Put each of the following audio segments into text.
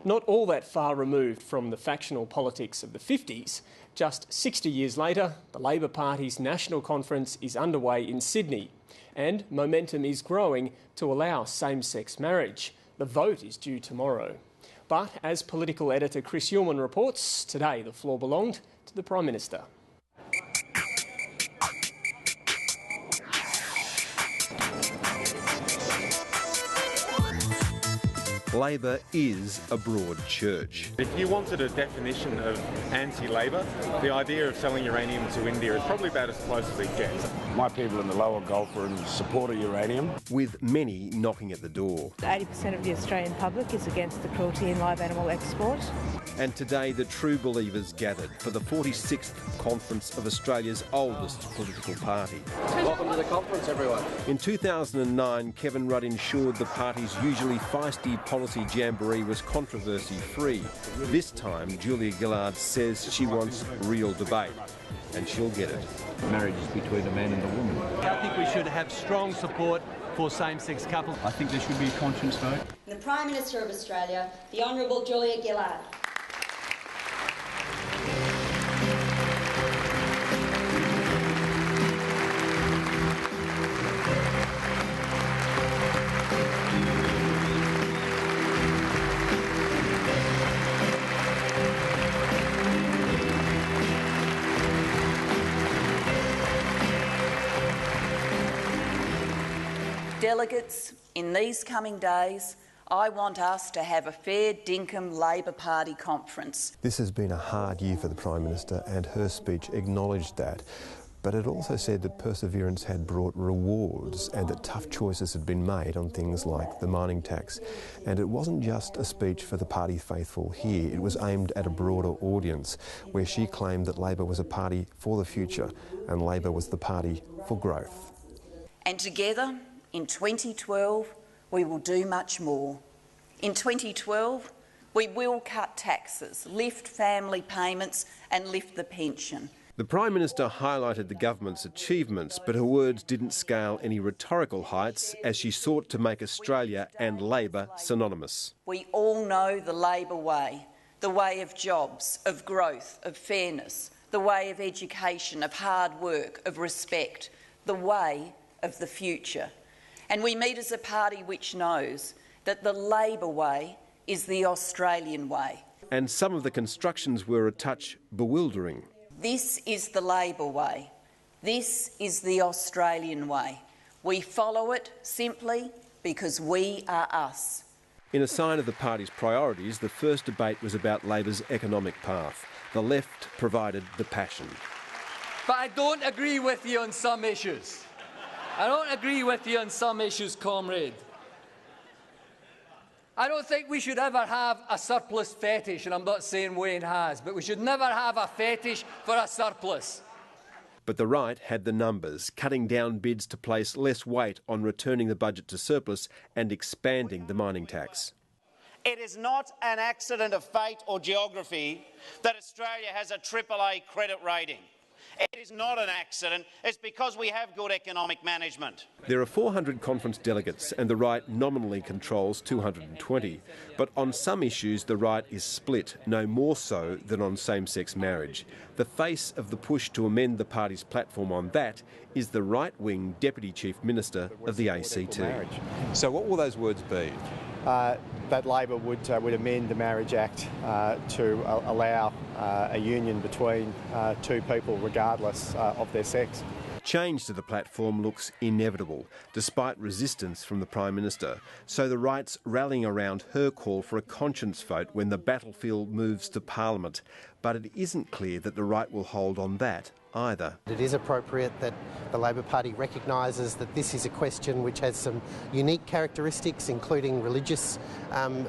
Not all that far removed from the factional politics of the 50s, just 60 years later, the Labor Party's national conference is underway in Sydney, and momentum is growing to allow same-sex marriage. The vote is due tomorrow. But as political editor Chris Ullman reports, today the floor belonged to the Prime Minister. Labor is a broad church. If you wanted a definition of anti-Labor, the idea of selling uranium to India is probably about as close as it gets. My people in the lower Gulf are in support of uranium. With many knocking at the door. 80% of the Australian public is against the cruelty in live animal export. And today the true believers gathered for the 46th conference of Australia's oldest political party. Welcome to the conference, everyone. In 2009, Kevin Rudd ensured the party's usually feisty policy jamboree was controversy-free. This time, Julia Gillard says she wants real debate, and she'll get it. Marriage is between a man and a woman. I think we should have strong support for same-sex couples. I think there should be a conscience vote. The Prime Minister of Australia, the Honourable Julia Gillard. Delegates, in these coming days, I want us to have a fair dinkum Labor Party conference. This has been a hard year for the Prime Minister, and her speech acknowledged that. But it also said that perseverance had brought rewards and that tough choices had been made on things like the mining tax. And it wasn't just a speech for the party faithful here, it was aimed at a broader audience, where she claimed that Labor was a party for the future and Labor was the party for growth. And together, in 2012, we will do much more. In 2012, we will cut taxes, lift family payments and lift the pension. The Prime Minister highlighted the government's achievements, but her words didn't scale any rhetorical heights as she sought to make Australia and Labor synonymous. We all know the Labor way, the way of jobs, of growth, of fairness, the way of education, of hard work, of respect, the way of the future. And we meet as a party which knows that the Labor way is the Australian way. And some of the constructions were a touch bewildering. This is the Labor way. This is the Australian way. We follow it simply because we are us. In a sign of the party's priorities, the first debate was about Labor's economic path. The left provided the passion. But I don't agree with you on some issues. I don't agree with you on some issues, comrade. I don't think we should ever have a surplus fetish, and I'm not saying Wayne has, but we should never have a fetish for a surplus. But the right had the numbers, cutting down bids to place less weight on returning the budget to surplus and expanding the mining tax. It is not an accident of fate or geography that Australia has a AAA credit rating. It is not an accident. It's because we have good economic management. There are 400 conference delegates and the right nominally controls 220. But on some issues the right is split, no more so than on same-sex marriage. The face of the push to amend the party's platform on that is the right-wing Deputy Chief Minister of the ACT. So what will those words be? That Labor would amend the Marriage Act to allow a union between two people regardless of their sex. Change to the platform looks inevitable, despite resistance from the Prime Minister. So the right's rallying around her call for a conscience vote when the battlefield moves to Parliament. But it isn't clear that the right will hold on that either. It is appropriate that the Labor Party recognises that this is a question which has some unique characteristics, including religious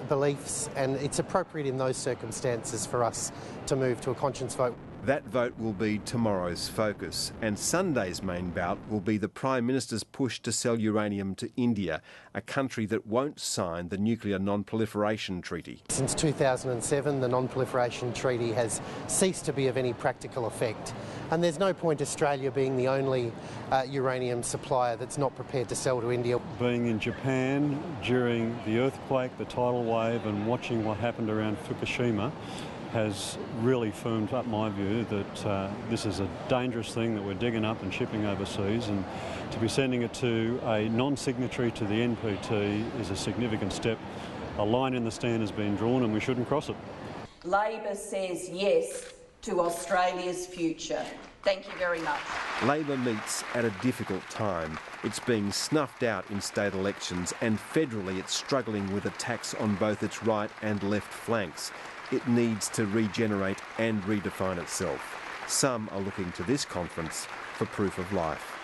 beliefs, and it's appropriate in those circumstances for us to move to a conscience vote. That vote will be tomorrow's focus, and Sunday's main bout will be the Prime Minister's push to sell uranium to India, a country that won't sign the Nuclear Non-Proliferation Treaty. Since 2007, the Non-Proliferation Treaty has ceased to be of any practical effect, and there's no point Australia being the only uranium supplier that's not prepared to sell to India. Being in Japan during the earthquake, the tidal wave, and watching what happened around Fukushima has really firmed up my view that this is a dangerous thing that we're digging up and shipping overseas, and to be sending it to a non-signatory to the NPT is a significant step. A line in the sand has been drawn and we shouldn't cross it. Labor says yes to Australia's future. Thank you very much. Labor meets at a difficult time. It's being snuffed out in state elections, and federally it's struggling with attacks on both its right and left flanks. It needs to regenerate and redefine itself. Some are looking to this conference for proof of life.